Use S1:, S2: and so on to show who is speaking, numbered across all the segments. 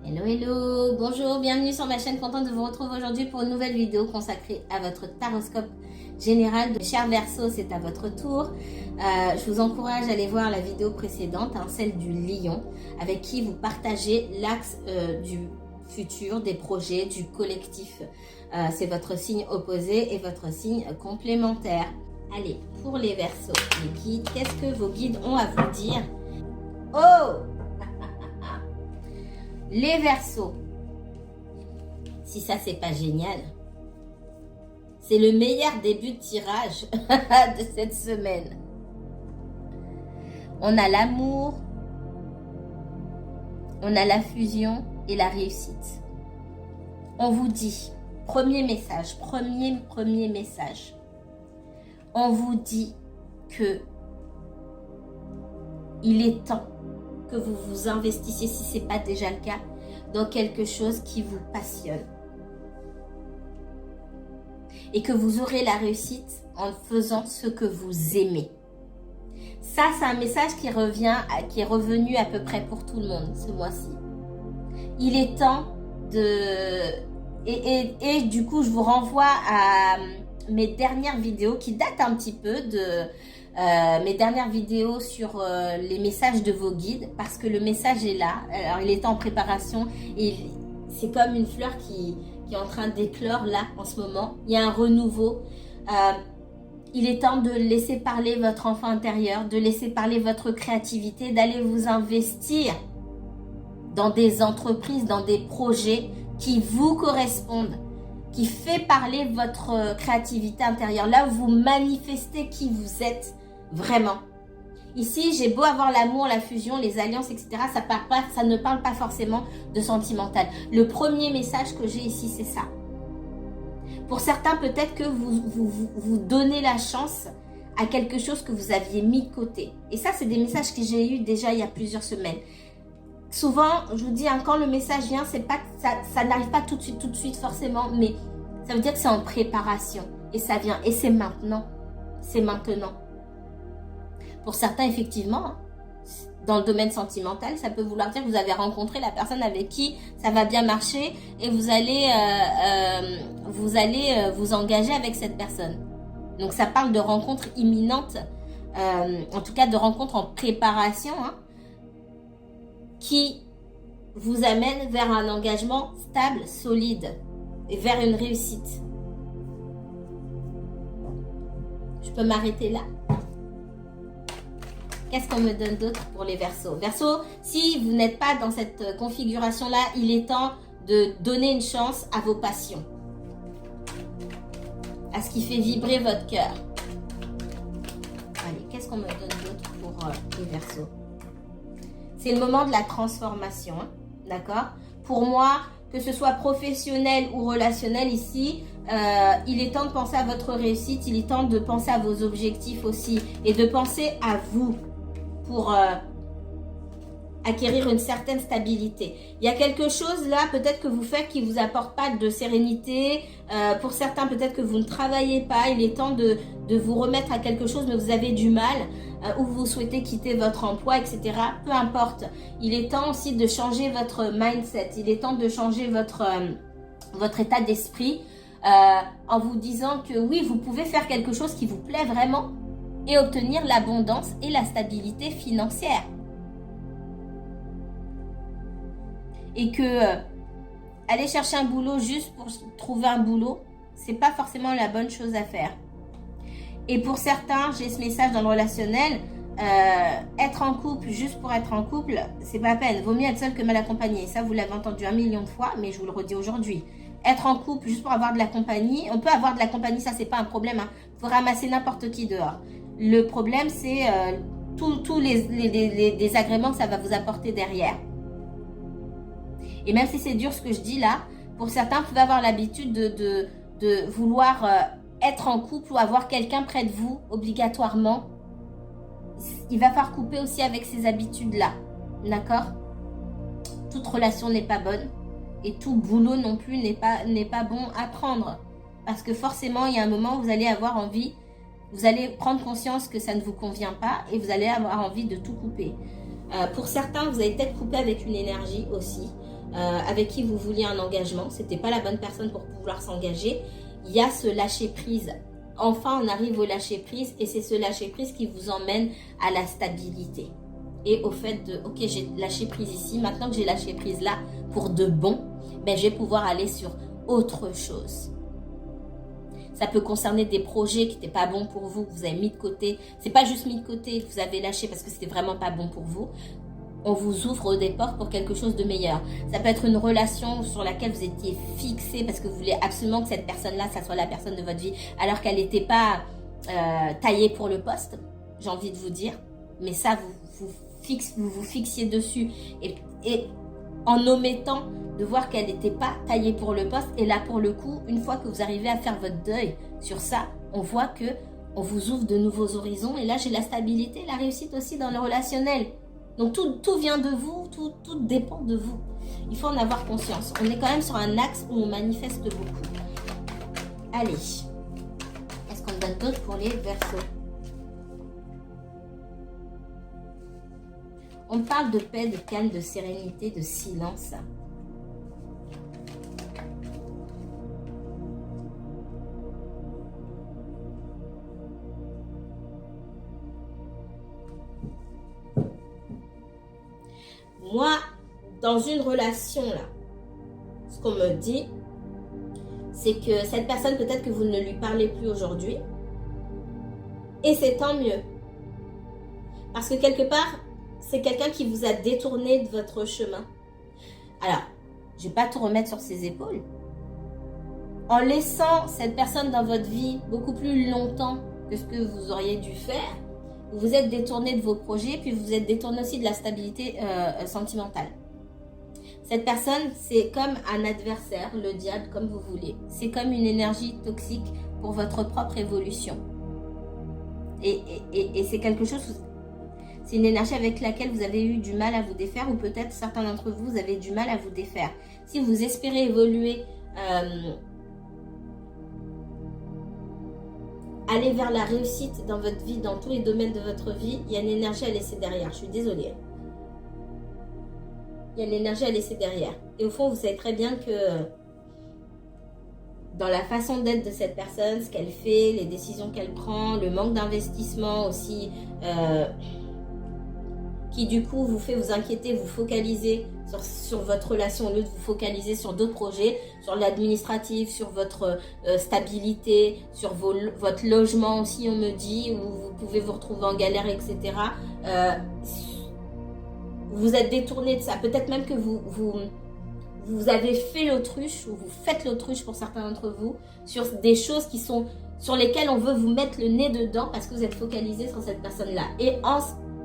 S1: Hello, hello, bonjour, bienvenue sur ma chaîne, contente de vous retrouver aujourd'hui pour une nouvelle vidéo consacrée à votre taroscope général de cher Verseau, c'est à votre tour. Je vous encourage à aller voir la vidéo précédente, celle du lion, avec qui vous partagez l'axe du futur, des projets, du collectif. C'est votre signe opposé et votre signe complémentaire. Allez, pour les Verseaux, les guides, qu'est-ce que vos guides ont à vous dire? Oh! Les Verseaux, si ça c'est pas génial, c'est le meilleur début de tirage de cette semaine. On a l'amour, on a la fusion et la réussite. On vous dit, premier message, premier message, on vous dit que il est temps que vous vous investissiez, si ce n'est pas déjà le cas, dans quelque chose qui vous passionne. Et que vous aurez la réussite en faisant ce que vous aimez. Ça, c'est un message qui est revenu à peu près pour tout le monde ce mois-ci. Il est temps de... Et du coup, je vous renvoie à mes dernières vidéos qui datent un petit peu de... mes dernières vidéos sur les messages de vos guides, parce que le message est là. Alors il est en préparation et c'est comme une fleur qui est en train d'éclore là en ce moment. Il y a un renouveau. Il est temps de laisser parler votre enfant intérieur, de laisser parler votre créativité, d'aller vous investir dans des entreprises, dans des projets qui vous correspondent, qui fait parler votre créativité intérieure. Là, vous manifestez qui vous êtes vraiment. Ici, j'ai beau avoir l'amour, la fusion, les alliances, etc. Ça ne parle pas forcément de sentimental. Le premier message que j'ai ici, c'est ça. Pour certains, peut-être que vous donnez la chance à quelque chose que vous aviez mis de côté. Et ça, c'est des messages que j'ai eu déjà il y a plusieurs semaines. Souvent, je vous dis, quand le message vient, c'est pas que ça n'arrive pas tout de suite forcément, mais ça veut dire que c'est en préparation. Et ça vient. Et c'est maintenant. C'est maintenant. Pour certains, effectivement, dans le domaine sentimental, ça peut vouloir dire que vous avez rencontré la personne avec qui ça va bien marcher et vous allez vous engager avec cette personne. Donc, ça parle de rencontres imminentes, en tout cas de rencontres en préparation, qui vous amènent vers un engagement stable, solide et vers une réussite. Je peux m'arrêter là. Qu'est-ce qu'on me donne d'autre pour les Verseaux? Verseaux, si vous n'êtes pas dans cette configuration-là, il est temps de donner une chance à vos passions. À ce qui fait vibrer votre cœur. Allez, qu'est-ce qu'on me donne d'autre pour les Verseaux? C'est le moment de la transformation, d'accord? Pour moi, que ce soit professionnel ou relationnel ici, il est temps de penser à votre réussite, il est temps de penser à vos objectifs aussi et de penser à vous pour acquérir une certaine stabilité. Il y a quelque chose là peut-être que vous faites qui vous apporte pas de sérénité. Pour certains peut-être que vous ne travaillez pas. Il est temps de vous remettre à quelque chose mais vous avez du mal ou vous souhaitez quitter votre emploi, etc. Peu importe. Il est temps aussi de changer votre mindset. Il est temps de changer votre état d'esprit en vous disant que oui, vous pouvez faire quelque chose qui vous plaît vraiment et obtenir l'abondance et la stabilité financière. Et que aller chercher un boulot juste pour trouver un boulot, c'est pas forcément la bonne chose à faire. Et pour certains, j'ai ce message dans le relationnel, être en couple juste pour être en couple, c'est pas la peine. Vaut mieux être seul que mal accompagné. Ça, vous l'avez entendu 1 million de fois, mais je vous le redis aujourd'hui. Être en couple juste pour avoir de la compagnie, on peut avoir de la compagnie, ça c'est pas un problème. Faut ramasser n'importe qui dehors. Le problème, c'est tous les désagréments que ça va vous apporter derrière. Et même si c'est dur ce que je dis là, pour certains, vous pouvez avoir l'habitude de vouloir être en couple ou avoir quelqu'un près de vous obligatoirement. Il va falloir couper aussi avec ces habitudes-là. D'accord? Toute relation n'est pas bonne et tout boulot non plus n'est pas bon à prendre. Parce que forcément, il y a un moment où vous allez avoir envie, vous allez prendre conscience que ça ne vous convient pas et vous allez avoir envie de tout couper. Pour certains, vous allez peut-être couper avec une énergie aussi. avec qui vous vouliez un engagement. C'était pas la bonne personne pour pouvoir s'engager. Il y a ce lâcher prise. Enfin, on arrive au lâcher prise et c'est ce lâcher prise qui vous emmène à la stabilité. Et au fait de, ok, j'ai lâché prise ici, maintenant que j'ai lâché prise là pour de bon, ben, je vais pouvoir aller sur autre chose. Ça peut concerner des projets qui n'étaient pas bons pour vous, que vous avez mis de côté. C'est pas juste mis de côté, que vous avez lâché parce que c'était vraiment pas bon pour vous. On vous ouvre des portes pour quelque chose de meilleur. Ça peut être une relation sur laquelle vous étiez fixé parce que vous voulez absolument que cette personne-là, ça soit la personne de votre vie, alors qu'elle n'était pas taillée pour le poste, j'ai envie de vous dire. Mais ça, vous vous fixiez dessus. Et en omettant de voir qu'elle n'était pas taillée pour le poste. Et là, pour le coup, une fois que vous arrivez à faire votre deuil sur ça, on voit que on vous ouvre de nouveaux horizons. Et là, j'ai la stabilité, la réussite aussi dans le relationnel. Donc, tout vient de vous, tout dépend de vous. Il faut en avoir conscience. On est quand même sur un axe où on manifeste beaucoup. Allez. Est-ce qu'on donne d'autres pour les Verseaux? On parle de paix, de calme, de sérénité, de silence. Moi, dans une relation, là, ce qu'on me dit, c'est que cette personne, peut-être que vous ne lui parlez plus aujourd'hui. Et c'est tant mieux. Parce que quelque part, c'est quelqu'un qui vous a détourné de votre chemin. Alors, je ne vais pas tout remettre sur ses épaules. En laissant cette personne dans votre vie beaucoup plus longtemps que ce que vous auriez dû faire, vous vous êtes détourné de vos projets, puis vous vous êtes détourné aussi de la stabilité sentimentale. Cette personne, c'est comme un adversaire, le diable, comme vous voulez. C'est comme une énergie toxique pour votre propre évolution. Et c'est quelque chose, c'est une énergie avec laquelle vous avez eu du mal à vous défaire, ou peut-être certains d'entre vous, vous avez du mal à vous défaire. Si vous espérez évoluer, aller vers la réussite dans votre vie, dans tous les domaines de votre vie, il y a une énergie à laisser derrière. Je suis désolée. Il y a une énergie à laisser derrière. Et au fond, vous savez très bien que dans la façon d'être de cette personne, ce qu'elle fait, les décisions qu'elle prend, le manque d'investissement aussi, qui du coup vous fait vous inquiéter, vous focaliser sur votre relation au lieu de vous focaliser sur d'autres projets, sur l'administratif, sur votre stabilité, sur votre logement aussi, on me dit, où vous pouvez vous retrouver en galère, etc. Vous êtes détourné de ça. Peut-être même que vous avez fait l'autruche, ou vous faites l'autruche pour certains d'entre vous, sur des choses qui sont, sur lesquelles on veut vous mettre le nez dedans parce que vous êtes focalisé sur cette personne-là. Et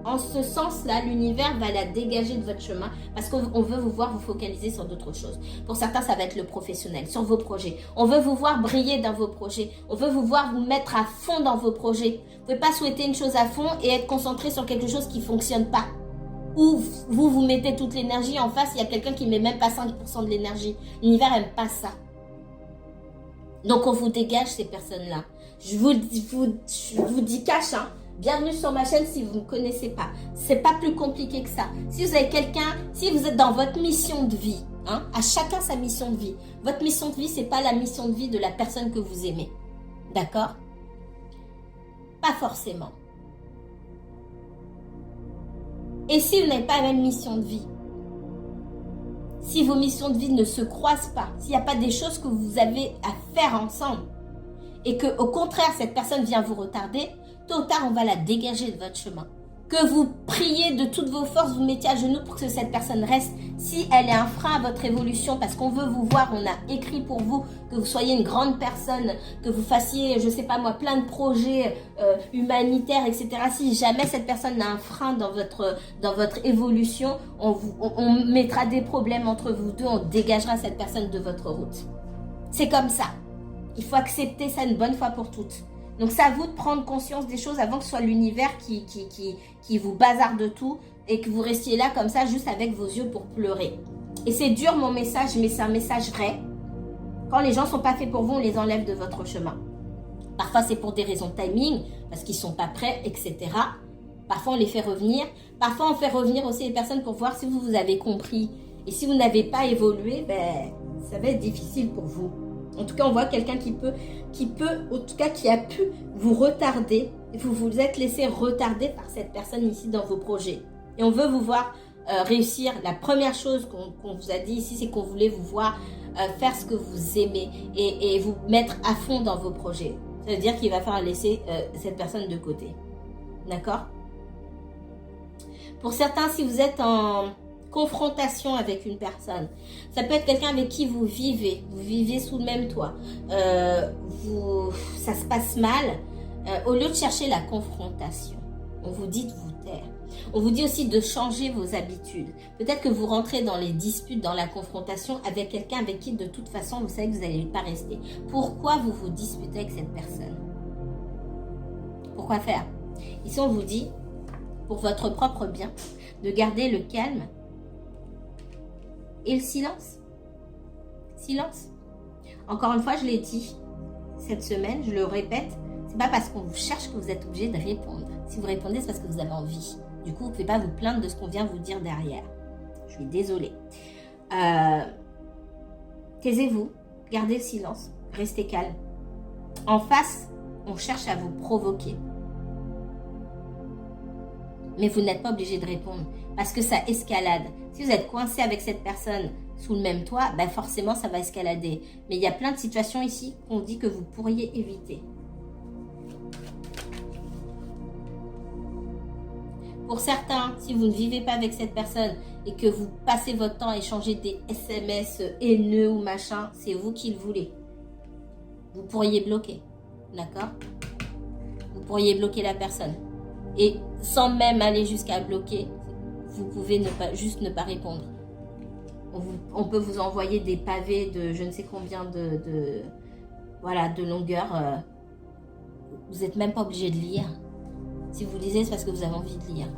S1: en ce sens-là, l'univers va la dégager de votre chemin parce qu'on veut vous voir vous focaliser sur d'autres choses. Pour certains, ça va être le professionnel, sur vos projets. On veut vous voir briller dans vos projets. On veut vous voir vous mettre à fond dans vos projets. Vous ne pouvez pas souhaiter une chose à fond et être concentré sur quelque chose qui ne fonctionne pas. Ou vous mettez toute l'énergie en face, il y a quelqu'un qui ne met même pas 5% de l'énergie. L'univers n'aime pas ça. Donc on vous dégage ces personnes-là. Je vous dis cash, hein. Bienvenue sur ma chaîne si vous ne me connaissez pas. C'est pas plus compliqué que ça. Si vous avez quelqu'un, si vous êtes dans votre mission de vie, hein, à chacun sa mission de vie. Votre mission de vie, c'est pas la mission de vie de la personne que vous aimez. D'accord? Pas forcément. Et si vous n'avez pas la même mission de vie, si vos missions de vie ne se croisent pas, s'il n'y a pas des choses que vous avez à faire ensemble, et que au contraire, cette personne vient vous retarder, tôt ou tard, on va la dégager de votre chemin. Que vous priez de toutes vos forces, vous mettiez à genoux pour que cette personne reste. Si elle est un frein à votre évolution, parce qu'on veut vous voir, on a écrit pour vous que vous soyez une grande personne, que vous fassiez, je sais pas moi, plein de projets humanitaires, etc. Si jamais cette personne a un frein dans votre évolution, on mettra des problèmes entre vous deux, on dégagera cette personne de votre route. C'est comme ça. Il faut accepter ça une bonne fois pour toutes. Donc c'est à vous de prendre conscience des choses avant que ce soit l'univers qui vous bazarde tout et que vous restiez là comme ça juste avec vos yeux pour pleurer. Et c'est dur mon message, mais c'est un message vrai. Quand les gens ne sont pas faits pour vous, on les enlève de votre chemin. Parfois c'est pour des raisons de timing, parce qu'ils ne sont pas prêts, etc. Parfois on les fait revenir. Parfois on fait revenir aussi les personnes pour voir si vous avez compris Et si vous n'avez pas évolué, ben, ça va être difficile pour vous. En tout cas, on voit quelqu'un qui peut, en tout cas, qui a pu vous retarder. Vous vous êtes laissé retarder par cette personne ici dans vos projets. Et on veut vous voir réussir. La première chose qu'on vous a dit ici, c'est qu'on voulait vous voir faire ce que vous aimez et vous mettre à fond dans vos projets. Ça veut dire qu'il va falloir laisser cette personne de côté. D'accord? Pour certains, si vous êtes en confrontation avec une personne, ça peut être quelqu'un avec qui vous vivez sous le même toit, ça se passe mal, au lieu de chercher la confrontation, on vous dit de vous taire. On vous dit aussi de changer vos habitudes. Peut-être que vous rentrez dans les disputes, dans la confrontation avec quelqu'un avec qui de toute façon vous savez que vous n'allez pas rester. Pourquoi vous vous disputez avec cette personne? Pourquoi faire? Ici on vous dit, pour votre propre bien, de garder le calme et le silence. Silence. Encore une fois, je l'ai dit cette semaine, je le répète, c'est pas parce qu'on vous cherche que vous êtes obligé de répondre. Si vous répondez, c'est parce que vous avez envie. Du coup, vous ne pouvez pas vous plaindre de ce qu'on vient vous dire derrière. Je suis désolée. Taisez-vous, gardez le silence, restez calme. En face, on cherche à vous provoquer. Mais vous n'êtes pas obligé de répondre parce que ça escalade. Si vous êtes coincé avec cette personne sous le même toit, ben forcément ça va escalader. Mais il y a plein de situations ici qu'on dit que vous pourriez éviter. Pour certains, si vous ne vivez pas avec cette personne et que vous passez votre temps à échanger des SMS haineux ou machin, c'est vous qui le voulez. Vous pourriez bloquer, d'accord? Vous pourriez bloquer la personne. Et sans même aller jusqu'à bloquer, vous pouvez juste ne pas répondre. On peut vous envoyer des pavés de je ne sais combien de longueur. Vous n'êtes même pas obligé de lire. Si vous lisez, c'est parce que vous avez envie de lire.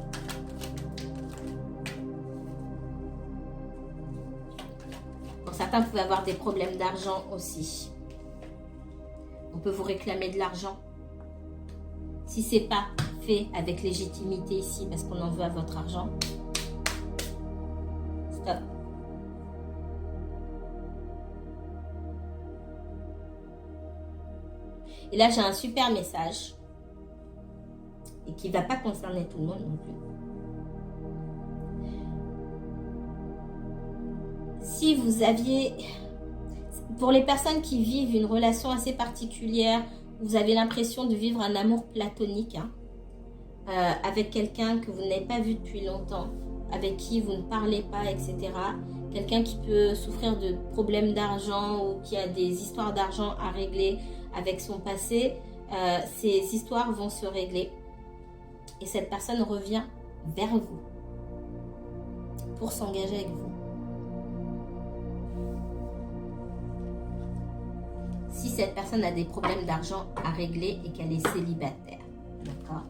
S1: Pour certains, vous pouvez avoir des problèmes d'argent aussi. On peut vous réclamer de l'argent. Si ce n'est pas fait avec légitimité ici, parce qu'on en veut à votre argent, stop. Et là, j'ai un super message et qui ne va pas concerner tout le monde non plus. Si vous aviez, pour les personnes qui vivent une relation assez particulière, vous avez l'impression de vivre un amour platonique, avec quelqu'un que vous n'avez pas vu depuis longtemps, avec qui vous ne parlez pas, etc. Quelqu'un qui peut souffrir de problèmes d'argent ou qui a des histoires d'argent à régler avec son passé, ces histoires vont se régler. Et cette personne revient vers vous pour s'engager avec vous. Si cette personne a des problèmes d'argent à régler et qu'elle est célibataire, d'accord?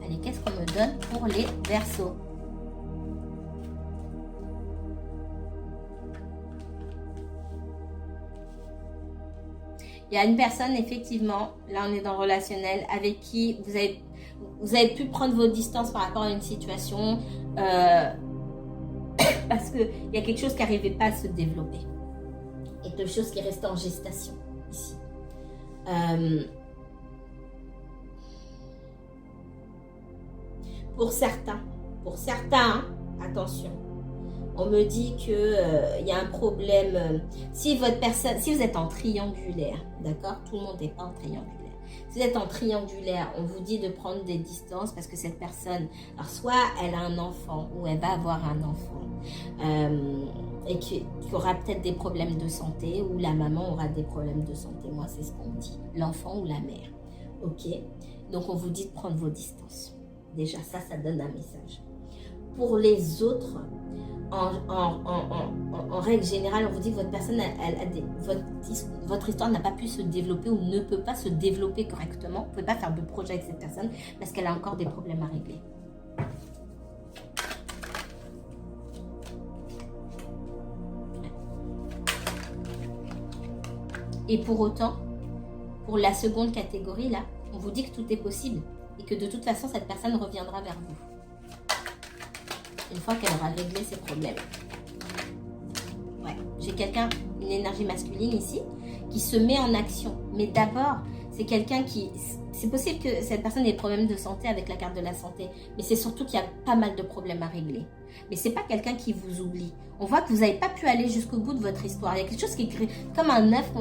S1: Allez, qu'est-ce qu'on me donne pour les Verseaux? Il y a une personne, effectivement, là on est dans le relationnel, avec qui vous avez pu prendre vos distances par rapport à une situation, parce qu'il y a quelque chose qui n'arrivait pas à se développer. Et quelque chose qui reste en gestation, ici. Pour certains, attention, on me dit que y a un problème. Si vous êtes en triangulaire, d'accord? Tout le monde n'est pas en triangulaire. Si vous êtes en triangulaire, on vous dit de prendre des distances parce que cette personne, alors soit elle a un enfant ou elle va avoir un enfant et qui aura peut-être des problèmes de santé ou la maman aura des problèmes de santé. Moi, c'est ce qu'on me dit, l'enfant ou la mère. Ok? Donc, on vous dit de prendre vos distances. Déjà, ça donne un message. Pour les autres, en règle générale, on vous dit que votre personne, votre histoire n'a pas pu se développer ou ne peut pas se développer correctement. Vous ne pouvez pas faire de projet avec cette personne parce qu'elle a encore des problèmes à régler. Et pour autant, pour la seconde catégorie, là, on vous dit que tout est possible. et que de toute façon, cette personne reviendra vers vous. Une fois qu'elle aura réglé ses problèmes. Ouais, j'ai quelqu'un, une énergie masculine ici, qui se met en action. Mais d'abord, c'est quelqu'un qui... C'est possible que cette personne ait des problèmes de santé avec la carte de la santé, mais c'est surtout qu'il y a pas mal de problèmes à régler. Mais c'est pas quelqu'un qui vous oublie. On voit que vous n'avez pas pu aller jusqu'au bout de votre histoire. Il y a quelque chose qui est comme un œuf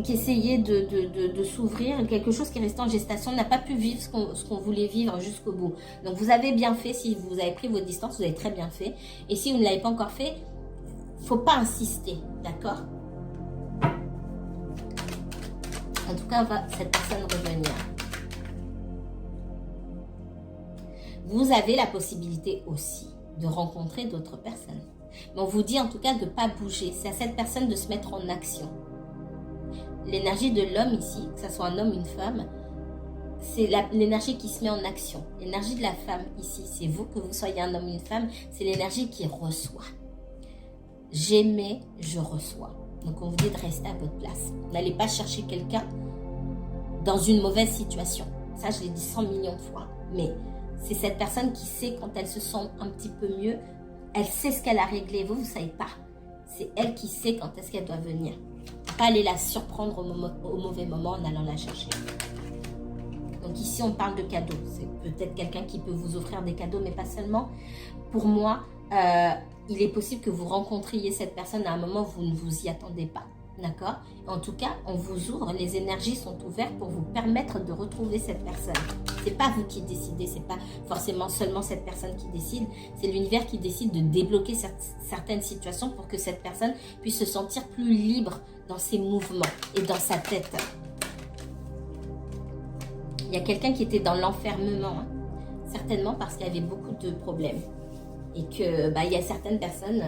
S1: qui essayait de s'ouvrir, quelque chose qui est resté en gestation, n'a pas pu vivre ce qu'on voulait vivre jusqu'au bout. Donc vous avez bien fait, si vous avez pris votre distance, vous avez très bien fait. Et si vous ne l'avez pas encore fait, faut pas insister, d'accord? En tout cas, on va cette personne revenir. Vous avez la possibilité aussi de rencontrer d'autres personnes. Mais on vous dit en tout cas de ne pas bouger. C'est à cette personne de se mettre en action. L'énergie de l'homme ici, que ce soit un homme ou une femme, c'est l'énergie qui se met en action. L'énergie de la femme ici, c'est vous, que vous soyez un homme ou une femme, c'est l'énergie qui reçoit. J'aimais, je reçois. Donc on vous dit de rester à votre place. N'allez pas chercher quelqu'un dans une mauvaise situation. Ça, je l'ai dit 100 millions de fois. Mais c'est cette personne qui sait quand elle se sent un petit peu mieux. Elle sait ce qu'elle a réglé. Vous ne savez pas. C'est elle qui sait quand est-ce qu'elle doit venir. Pas aller la surprendre au mauvais moment en allant la chercher. Donc ici, on parle de cadeaux. C'est peut-être quelqu'un qui peut vous offrir des cadeaux, mais pas seulement. Pour moi, il est possible que vous rencontriez cette personne à un moment où vous ne vous y attendez pas. D'accord? En tout cas, on vous ouvre, les énergies sont ouvertes pour vous permettre de retrouver cette personne. C'est pas vous qui décidez, c'est pas forcément seulement cette personne qui décide, c'est l'univers qui décide de débloquer certaines situations pour que cette personne puisse se sentir plus libre dans ses mouvements et dans sa tête. Il y a quelqu'un qui était dans l'enfermement, hein, certainement parce qu'il y avait beaucoup de problèmes. Et que il y a certaines personnes,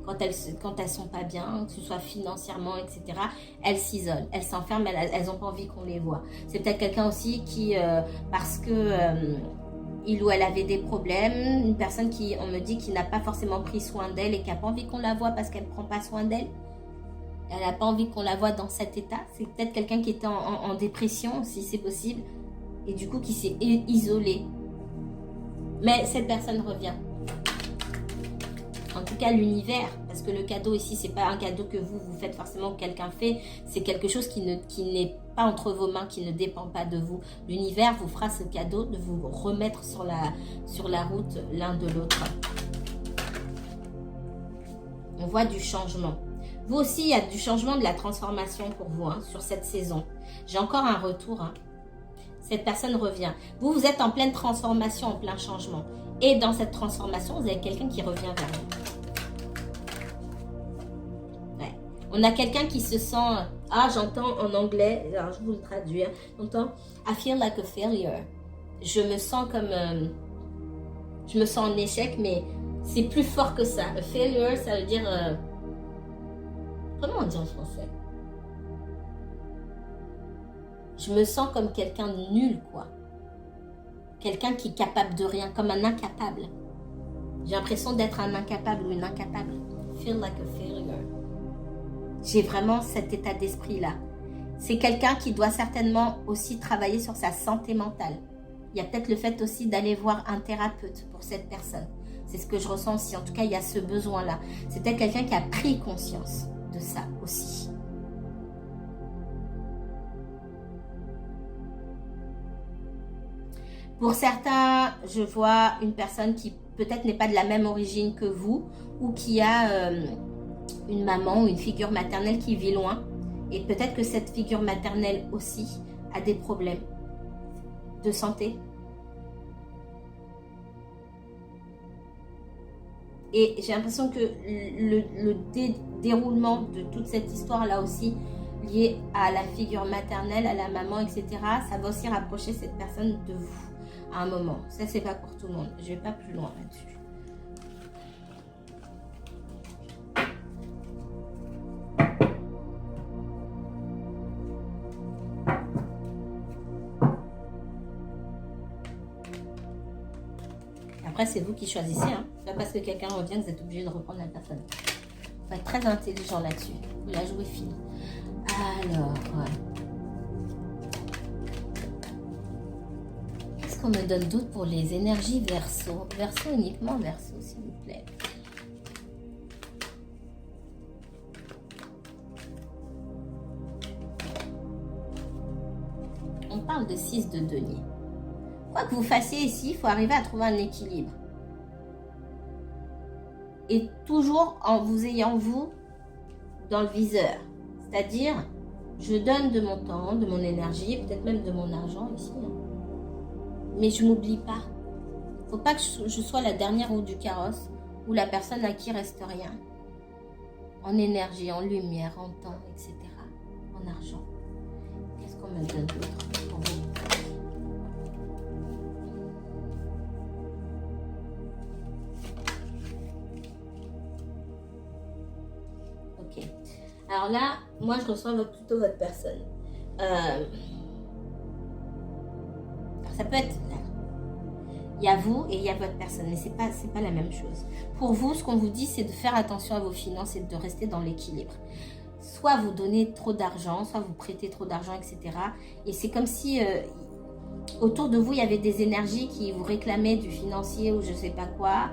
S1: quand elles sont pas bien, que ce soit financièrement, etc., elles s'isolent, elles s'enferment, elles n'ont pas envie qu'on les voit. C'est peut-être quelqu'un aussi qui, parce que il ou elle avait des problèmes, une personne qui, on me dit, qui n'a pas forcément pris soin d'elle et qui n'a pas envie qu'on la voit parce qu'elle ne prend pas soin d'elle. Elle n'a pas envie qu'on la voit dans cet état. C'est peut-être quelqu'un qui était en dépression, si c'est possible, et du coup qui s'est isolé. Mais cette personne revient. En tout cas, l'univers, parce que le cadeau ici, c'est pas un cadeau que vous faites forcément, que quelqu'un fait, c'est quelque chose qui n'est pas entre vos mains, qui ne dépend pas de vous. L'univers vous fera ce cadeau de vous remettre sur la route l'un de l'autre. On voit du changement. Vous aussi, il y a du changement, de la transformation pour vous, hein, sur cette saison. J'ai encore un retour, hein. Cette personne revient. Vous êtes en pleine transformation, en plein changement. Et dans cette transformation, vous avez quelqu'un qui revient vers vous. Ouais. On a quelqu'un qui se sent... Ah, j'entends en anglais, alors je vais vous le traduire. J'entends « I feel like a failure ». Je me sens comme... je me sens en échec, mais c'est plus fort que ça. A failure, ça veut dire... comment on dit en français? Je me sens comme quelqu'un de nul, quoi. Quelqu'un qui est capable de rien, comme un incapable. J'ai l'impression d'être un incapable ou une incapable. Feel like a failure. J'ai vraiment cet état d'esprit-là. C'est quelqu'un qui doit certainement aussi travailler sur sa santé mentale. Il y a peut-être le fait aussi d'aller voir un thérapeute pour cette personne. C'est ce que je ressens aussi. En tout cas, il y a ce besoin-là. C'est peut-être quelqu'un qui a pris conscience de ça aussi. Pour certains, je vois une personne qui peut-être n'est pas de la même origine que vous ou qui a une maman ou une figure maternelle qui vit loin. Et peut-être que cette figure maternelle aussi a des problèmes de santé. Et j'ai l'impression que le déroulement de toute cette histoire-là aussi, liée à la figure maternelle, à la maman, etc., ça va aussi rapprocher cette personne de vous. À un moment. Ça, c'est pas pour tout le monde. Je vais pas plus loin là-dessus. Après, c'est vous qui choisissez. Hein. C'est pas parce que quelqu'un revient que vous êtes obligé de reprendre la personne. Il faut être très intelligent là-dessus. Vous la jouez fine. Alors, ouais. Qu'est-ce qu'on me donne d'autre pour les énergies Verseau? Verseau, uniquement Verseau, s'il vous plaît. On parle de 6 de denier. Quoi que vous fassiez ici, il faut arriver à trouver un équilibre. Et toujours en vous ayant vous dans le viseur. C'est-à-dire, je donne de mon temps, de mon énergie, peut-être même de mon argent ici. Hein. Mais je ne m'oublie pas. Il ne faut pas que je sois la dernière roue du carrosse ou la personne à qui reste rien. En énergie, en lumière, en temps, etc. En argent. Qu'est-ce qu'on me donne d'autre pour vous? Ok. Alors là, moi je reçois plutôt votre personne. Alors ça peut être... Il y a vous et il y a votre personne, mais c'est pas la même chose. Pour vous, ce qu'on vous dit, c'est de faire attention à vos finances et de rester dans l'équilibre. Soit vous donnez trop d'argent, soit vous prêtez trop d'argent, etc. Et c'est comme si autour de vous, il y avait des énergies qui vous réclamaient du financier ou je sais pas quoi,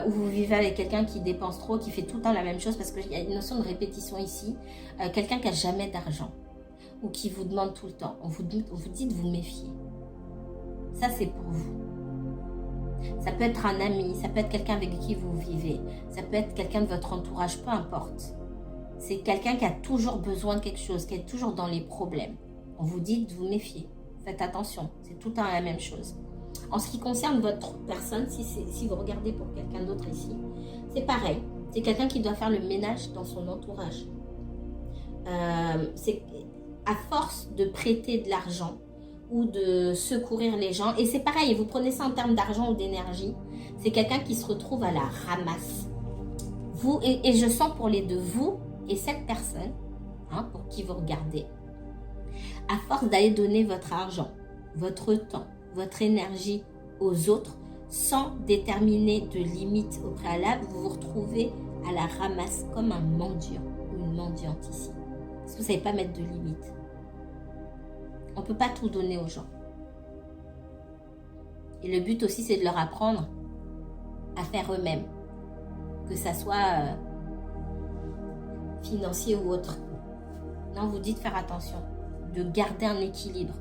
S1: ou vous vivez avec quelqu'un qui dépense trop, qui fait tout le temps la même chose, parce qu'il y a une notion de répétition ici. Quelqu'un qui n'a jamais d'argent ou qui vous demande tout le temps. On vous dit de vous méfier. Ça, c'est pour vous. Ça peut être un ami, ça peut être quelqu'un avec qui vous vivez, ça peut être quelqu'un de votre entourage, peu importe. C'est quelqu'un qui a toujours besoin de quelque chose, qui est toujours dans les problèmes. On vous dit de vous méfier. Faites attention, c'est tout le temps la même chose. En ce qui concerne votre personne, si vous regardez pour quelqu'un d'autre ici, c'est pareil. C'est quelqu'un qui doit faire le ménage dans son entourage. C'est à force de prêter de l'argent ou de secourir les gens, et c'est pareil, vous prenez ça en termes d'argent ou d'énergie, c'est quelqu'un qui se retrouve à la ramasse. Vous, et je sens pour les deux, vous et cette personne, hein, pour qui vous regardez, à force d'aller donner votre argent, votre temps, votre énergie aux autres, sans déterminer de limites au préalable, vous vous retrouvez à la ramasse comme un mendiant ou une mendiante ici. Parce que vous ne savez pas mettre de limites. On ne peut pas tout donner aux gens. Et le but aussi, c'est de leur apprendre à faire eux-mêmes. Que ça soit financier ou autre. Non, vous dites faire attention. De garder un équilibre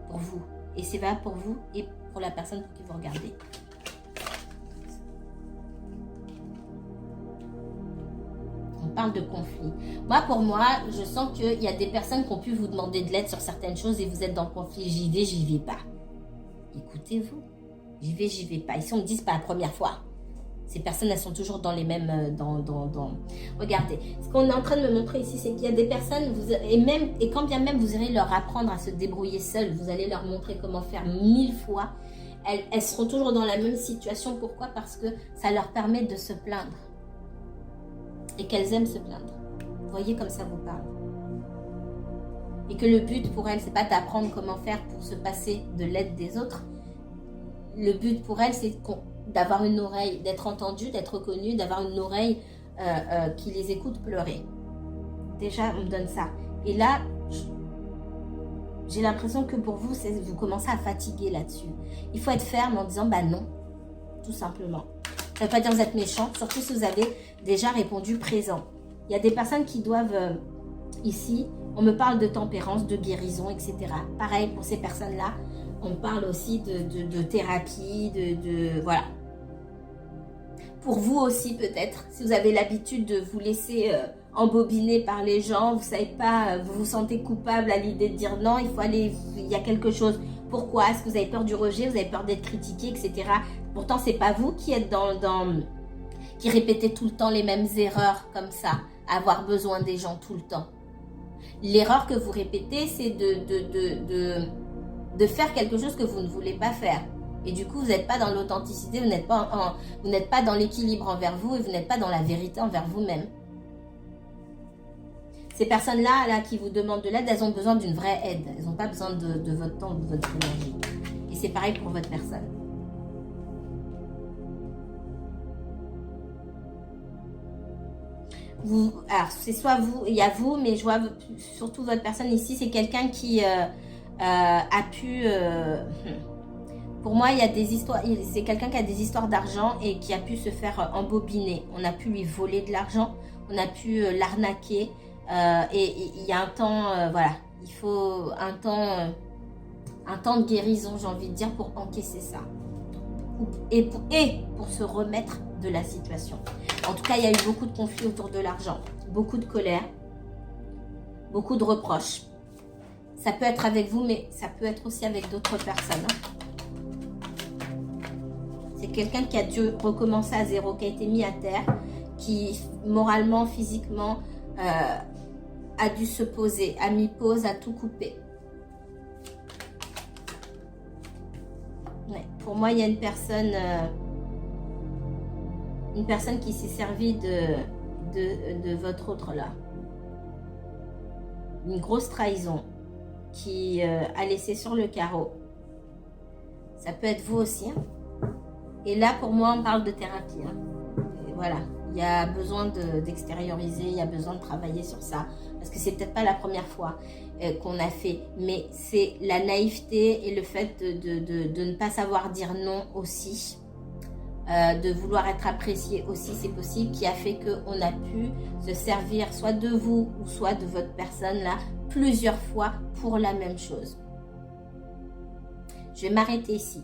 S1: pour vous. Et c'est valable pour vous et pour la personne pour qui vous regardez. On parle de conflit. Pour moi, je sens qu'il y a des personnes qui ont pu vous demander de l'aide sur certaines choses et vous êtes dans le conflit. J'y vais pas. Écoutez-vous. J'y vais pas. Ici, on me dit, c'est pas la première fois. Ces personnes, elles sont toujours dans les mêmes... Regardez, ce qu'on est en train de me montrer ici, c'est qu'il y a des personnes, et quand bien même vous irez leur apprendre à se débrouiller seules, vous allez leur montrer comment faire 1000 fois, elles seront toujours dans la même situation. Pourquoi? Parce que ça leur permet de se plaindre. Et qu'elles aiment se plaindre. Vous voyez comme ça vous parle. Et que le but pour elles, c'est pas d'apprendre comment faire pour se passer de l'aide des autres. Le but pour elles, c'est d'avoir une oreille, d'être entendu, d'être reconnu, d'avoir une oreille qui les écoute pleurer. Déjà, on me donne ça. Et là, j'ai l'impression que pour vous, vous commencez à fatiguer là-dessus. Il faut être ferme en disant, non, tout simplement. Ça ne veut pas dire que vous êtes méchant, surtout si vous avez déjà répondu présent. Il y a des personnes qui doivent, ici, on me parle de tempérance, de guérison, etc. Pareil pour ces personnes-là, on parle aussi de thérapie, voilà. Pour vous aussi peut-être, si vous avez l'habitude de vous laisser embobiner par les gens, vous savez pas, vous vous sentez coupable à l'idée de dire non, il faut aller, il y a quelque chose. Pourquoi? Est-ce que vous avez peur du rejet? Vous avez peur d'être critiqué, etc. Pourtant, c'est pas vous qui êtes qui répétez tout le temps les mêmes erreurs comme ça, avoir besoin des gens tout le temps. L'erreur que vous répétez, c'est de faire quelque chose que vous ne voulez pas faire. Et du coup, vous n'êtes pas dans l'authenticité, vous n'êtes pas dans l'équilibre envers vous et vous n'êtes pas dans la vérité envers vous-même. Ces personnes-là là, qui vous demandent de l'aide, elles ont besoin d'une vraie aide. Elles n'ont pas besoin de votre temps, de votre énergie. Et c'est pareil pour votre personne. Alors, c'est soit vous, il y a vous, mais je vois surtout votre personne ici, c'est quelqu'un qui a pu Pour moi, il y a des histoires, c'est quelqu'un qui a des histoires d'argent et qui a pu se faire embobiner. On a pu lui voler de l'argent, on a pu l'arnaquer. Et il y a un temps, voilà, il faut un temps de guérison, j'ai envie de dire, pour encaisser ça. Et pour se remettre de la situation. En tout cas, il y a eu beaucoup de conflits autour de l'argent, beaucoup de colère, beaucoup de reproches. Ça peut être avec vous, mais ça peut être aussi avec d'autres personnes. C'est quelqu'un qui a dû recommencer à zéro, qui a été mis à terre, qui moralement, physiquement, a dû se poser, a mis pause, a tout coupé. Ouais, pour moi, il y a une personne qui s'est servie de votre autre là. Une grosse trahison qui a laissé sur le carreau. Ça peut être vous aussi. Hein. Et là, pour moi, on parle de thérapie. Hein. Et voilà, il y a besoin d'extérioriser, il y a besoin de travailler sur ça. Parce que c'est peut-être pas la première fois qu'on a fait. Mais c'est la naïveté et le fait de ne pas savoir dire non aussi. De vouloir être apprécié aussi, c'est possible, qui a fait qu'on a pu se servir soit de vous ou soit de votre personne là plusieurs fois pour la même chose. Je vais m'arrêter ici.